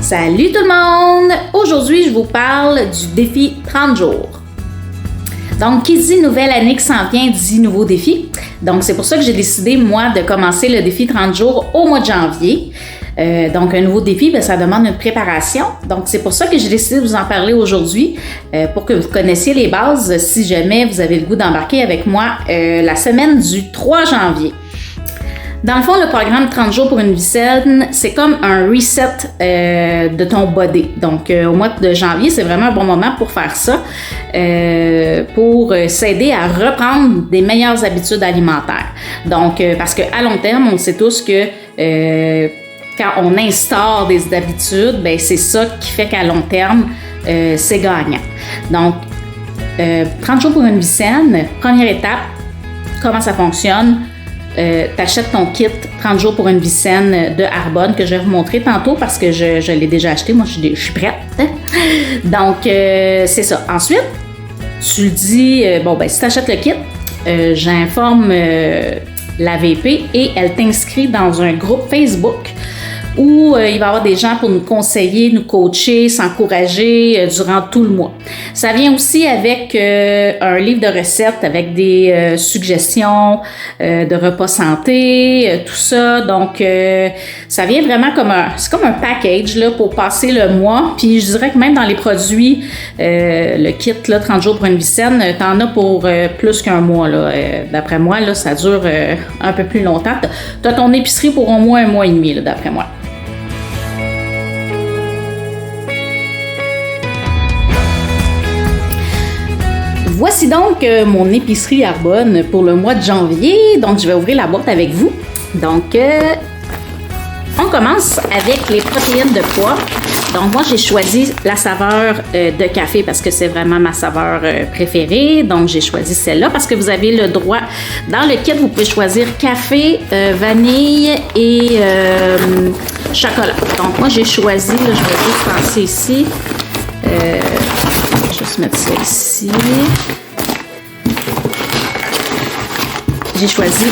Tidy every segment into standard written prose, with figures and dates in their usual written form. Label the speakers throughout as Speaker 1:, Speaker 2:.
Speaker 1: Salut tout le monde! Aujourd'hui, je vous parle du défi 30 jours. Donc, qui dit nouvelle année qui s'en vient, dit nouveau défi. Donc, c'est pour ça que j'ai décidé, moi, de commencer le défi 30 jours au mois de janvier. Donc, un nouveau défi, ça demande une préparation. Donc, c'est pour ça que j'ai décidé de vous en parler aujourd'hui, pour que vous connaissiez les bases si jamais vous avez le goût d'embarquer avec moi la semaine du 3 janvier. Dans le fond, le programme 30 jours pour une vie saine, c'est comme un reset de ton body. Donc, au mois de janvier, c'est vraiment un bon moment pour faire ça, pour s'aider à reprendre des meilleures habitudes alimentaires. Donc, parce qu'à long terme, on sait tous que quand on instaure des habitudes, ben c'est ça qui fait qu'à long terme, c'est gagnant. Donc, 30 jours pour une vie saine, première étape, comment ça fonctionne? T'achètes ton kit 30 jours pour une vie saine de Arbonne que je vais vous montrer tantôt parce que je l'ai déjà acheté. Moi, je suis prête. Donc, c'est ça. Ensuite, tu le dis, si tu achètes le kit, j'informe la VP et elle t'inscrit dans un groupe Facebook où il va y avoir des gens pour nous conseiller, nous coacher, s'encourager durant tout le mois. Ça vient aussi avec un livre de recettes avec des suggestions de repas santé, tout ça. Donc, ça vient vraiment c'est comme un package là, pour passer le mois. Puis, je dirais que même dans les produits, le kit là, 30 jours pour une vie saine, t'en as pour plus qu'un mois. Là. D'après moi, là, ça dure un peu plus longtemps. T'as ton épicerie pour au moins un mois et demi, là, d'après moi. Voici donc mon épicerie Arbonne pour le mois de janvier. Donc, je vais ouvrir la boîte avec vous. Donc, on commence avec les protéines de pois. Donc, moi, j'ai choisi la saveur de café parce que c'est vraiment ma saveur préférée. Donc, j'ai choisi celle-là parce que vous avez le droit. Dans le kit, vous pouvez choisir café, vanille et chocolat. Donc, moi, j'ai choisi, là, je vais juste passer ici. Je vais juste mettre ça ici. J'ai choisi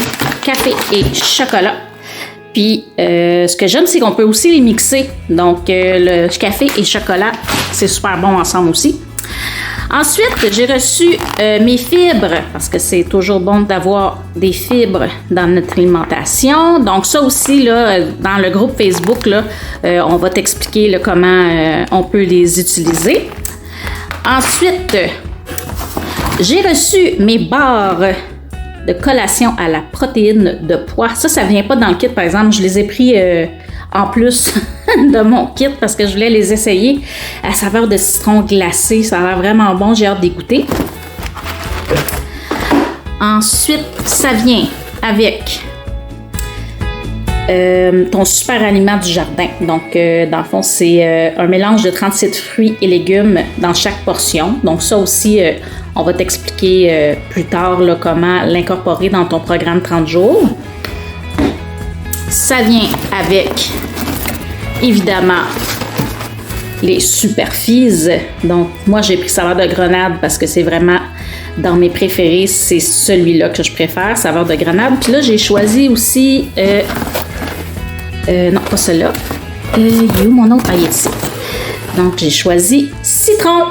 Speaker 1: café et chocolat. Puis, ce que j'aime, c'est qu'on peut aussi les mixer. Donc, le café et chocolat, c'est super bon ensemble aussi. Ensuite, j'ai reçu mes fibres, parce que c'est toujours bon d'avoir des fibres dans notre alimentation. Donc, ça aussi, là, dans le groupe Facebook, là, on va t'expliquer là, comment on peut les utiliser. Ensuite, j'ai reçu mes barres de collation à la protéine de pois. Ça vient pas dans le kit, par exemple. Je les ai pris en plus de mon kit parce que je voulais les essayer à saveur de citron glacé. Ça a l'air vraiment bon. J'ai hâte d'y goûter. Ensuite, ça vient avec ton super aliment du jardin. Donc, dans le fond, c'est un mélange de 37 fruits et légumes dans chaque portion. Donc, ça aussi, on va t'expliquer plus tard là, comment l'incorporer dans ton programme 30 jours. Ça vient avec, évidemment, les Superfizz. Donc, moi, j'ai pris saveur de grenade parce que c'est vraiment dans mes préférés. C'est celui-là que je préfère, saveur de grenade. Puis là, j'ai choisi aussi... non, pas celui-là. Il est où mon autre? Ah, il est ici. Donc, j'ai choisi citron.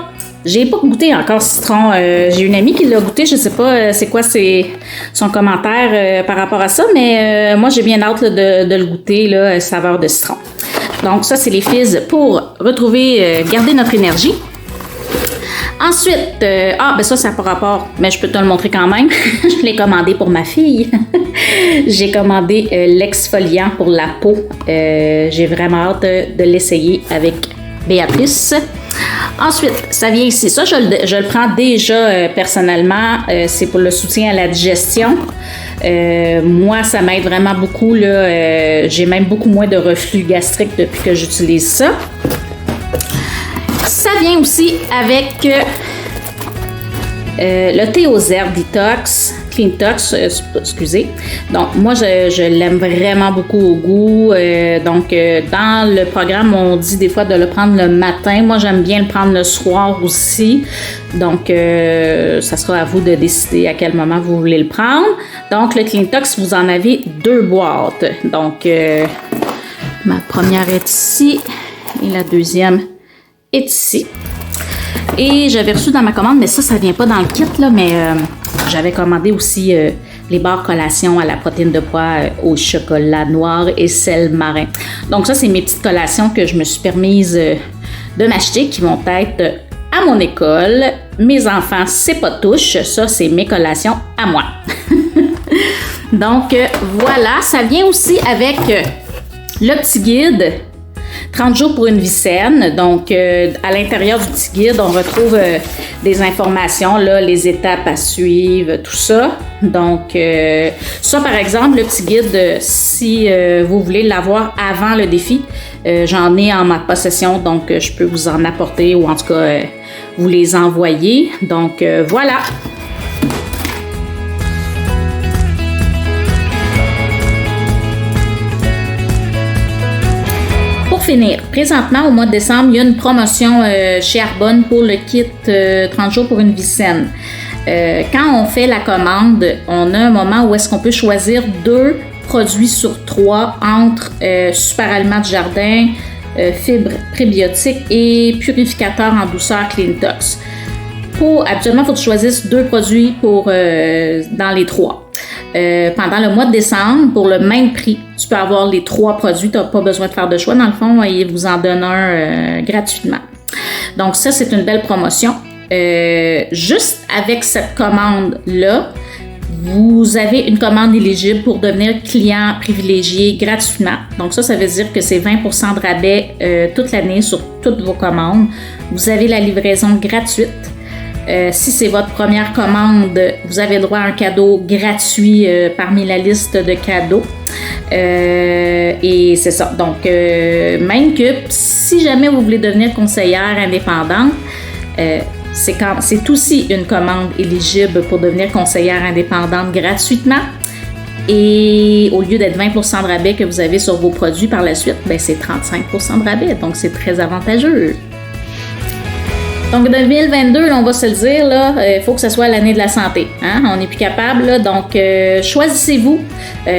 Speaker 1: J'ai pas goûté encore citron. J'ai une amie qui l'a goûté. Je sais pas c'est quoi son commentaire par rapport à ça, mais moi, j'ai bien hâte là, de le goûter, là, saveur de citron. Donc, ça, c'est les fizz pour retrouver, garder notre énergie. Ensuite, ça n'a pas rapport, mais je peux te le montrer quand même. Je l'ai commandé pour ma fille. J'ai commandé l'exfoliant pour la peau. J'ai vraiment hâte de l'essayer avec Béatrice. Ensuite, ça vient ici. Ça, je le prends déjà personnellement. C'est pour le soutien à la digestion. Moi, ça m'aide vraiment beaucoup. Là, j'ai même beaucoup moins de reflux gastrique depuis que j'utilise ça. Ça vient aussi avec le thé aux herbes Detox, Cleantox, excusez. Donc, moi, je l'aime vraiment beaucoup au goût. Dans le programme, on dit des fois de le prendre le matin. Moi, j'aime bien le prendre le soir aussi. Donc, ça sera à vous de décider à quel moment vous voulez le prendre. Donc, le Cleantox, vous en avez 2 boîtes. Donc, ma première est ici. Et la deuxième est ici. Et j'avais reçu dans ma commande, mais ça vient pas dans le kit, là, mais j'avais commandé aussi les barres collations à la protéine de pois au chocolat noir et sel marin. Donc ça, c'est mes petites collations que je me suis permise de m'acheter qui vont être à mon école. Mes enfants, c'est pas touche. Ça, c'est mes collations à moi. Donc voilà, ça vient aussi avec le petit guide 30 jours pour une vie saine. Donc, à l'intérieur du petit guide, on retrouve des informations, là, les étapes à suivre, tout ça. Donc, ça, par exemple, le petit guide, si vous voulez l'avoir avant le défi, j'en ai en ma possession, donc je peux vous en apporter ou en tout cas, vous les envoyer. Donc, voilà. Finir. Présentement, au mois de décembre, il y a une promotion chez Arbonne pour le kit 30 jours pour une vie saine. Quand on fait la commande, on a un moment où est-ce qu'on peut choisir 2 produits sur 3 entre super aliments de jardin, fibres prébiotiques et purificateur en douceur Cleantox. Habituellement, il faut que tu choisisses 2 produits dans les 3. Pendant le mois de décembre, pour le même prix, tu peux avoir les 3 produits. Tu n'as pas besoin de faire de choix. Dans le fond, ils vous en donnent un gratuitement. Donc ça, c'est une belle promotion. Juste avec cette commande-là, vous avez une commande éligible pour devenir client privilégié gratuitement. Donc ça veut dire que c'est 20% de rabais toute l'année sur toutes vos commandes. Vous avez la livraison gratuite. Si c'est votre première commande, vous avez droit à un cadeau gratuit parmi la liste de cadeaux. Et c'est ça. Donc, même que si jamais vous voulez devenir conseillère indépendante, c'est aussi une commande éligible pour devenir conseillère indépendante gratuitement. Et au lieu d'être 20% de rabais que vous avez sur vos produits par la suite, ben c'est 35% de rabais. Donc, c'est très avantageux. Donc, 2022, là, on va se le dire, il faut que ce soit l'année de la santé. Hein? On n'est plus capable. Là, donc, choisissez-vous.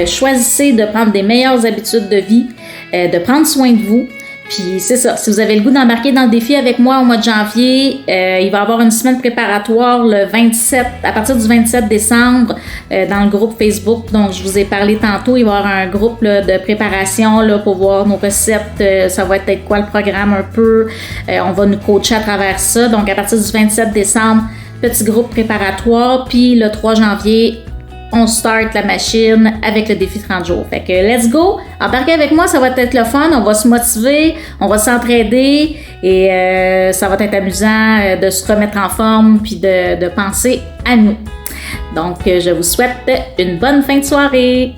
Speaker 1: Choisissez de prendre des meilleures habitudes de vie, de prendre soin de vous. Puis, c'est ça. Si vous avez le goût d'embarquer dans le défi avec moi au mois de janvier, il va y avoir une semaine préparatoire à partir du 27 décembre dans le groupe Facebook. Donc, je vous ai parlé tantôt. Il va y avoir un groupe là, de préparation là, pour voir nos recettes. Ça va être quoi le programme un peu. On va nous coacher à travers ça. Donc, à partir du 27 décembre, petit groupe préparatoire. Puis, le 3 janvier, on start la machine avec le défi 30 jours. Fait que let's go! Embarquez avec moi, ça va être le fun. On va se motiver, on va s'entraider et ça va être amusant de se remettre en forme puis de penser à nous. Donc, je vous souhaite une bonne fin de soirée!